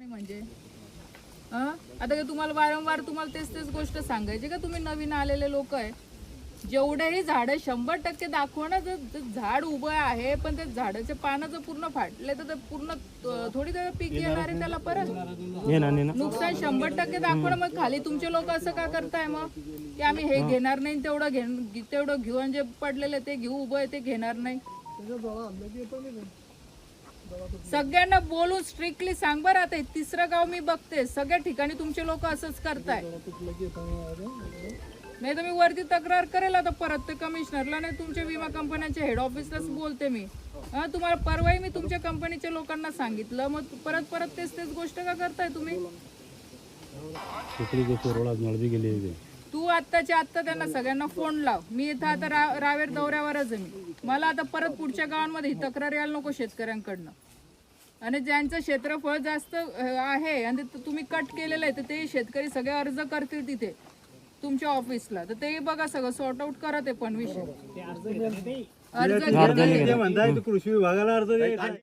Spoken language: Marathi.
म्हणजे आता काय तुम्हाला वारंवार तुम्हाला तेच गोष्ट सांगायची का? तुम्ही नवीन आलेले लोक आहे. जेवढेही झाड 100% दाखवा ना. जर झाड उभं आहे पण ते झाडाचे पानं जर पूर्ण फाटले तर पूर्ण थोडी त्याला पीक येणार आहे. त्याला परत नुकसान 100% दाखवा ना. मग खाली तुमचे लोक असं का करताय मग की आम्ही हे घेणार नाही, तेवढं घेऊ आणि जे पडलेले ते घेऊ, उभं आहे ते घेणार नाही. सगळ्यांना बोलून स्ट्रिक्टली सांग बरं. आता तिसरं गाव मी बघते, सगळ्या ठिकाणी तुमचे लोक असंच करताय. नाही तर मी वरती तक्रार करेल आता परत ते कमिशनरला, नाही तुमच्या विमा कंपन्यांच्या हेड ऑफिसलाच बोलते मी. तुम्हाला परवाही मी तुमच्या कंपनीच्या लोकांना सांगितलं, मग परत तेच गोष्ट का करताय तुम्ही? तू आत्ताच्या आत्ता त्यांना सगळ्यांना फोन लाव. मी इथं आता रावेर दौऱ्यावरच आहे. मला आता परत पुढच्या गावांमध्ये ही तक्रार यायला नको शेतकऱ्यांकडनं. आणि ज्यांचं क्षेत्रफळ जास्त आहे आणि तुम्ही कट केलेलं आहे तर ते शेतकरी सगळे अर्ज करतील तिथे तुमच्या ऑफिसला, तर ते बघा सगळं सॉर्ट आउट करा. ते पण विषय अर्ज घेतले कृषी विभागाला अर्ज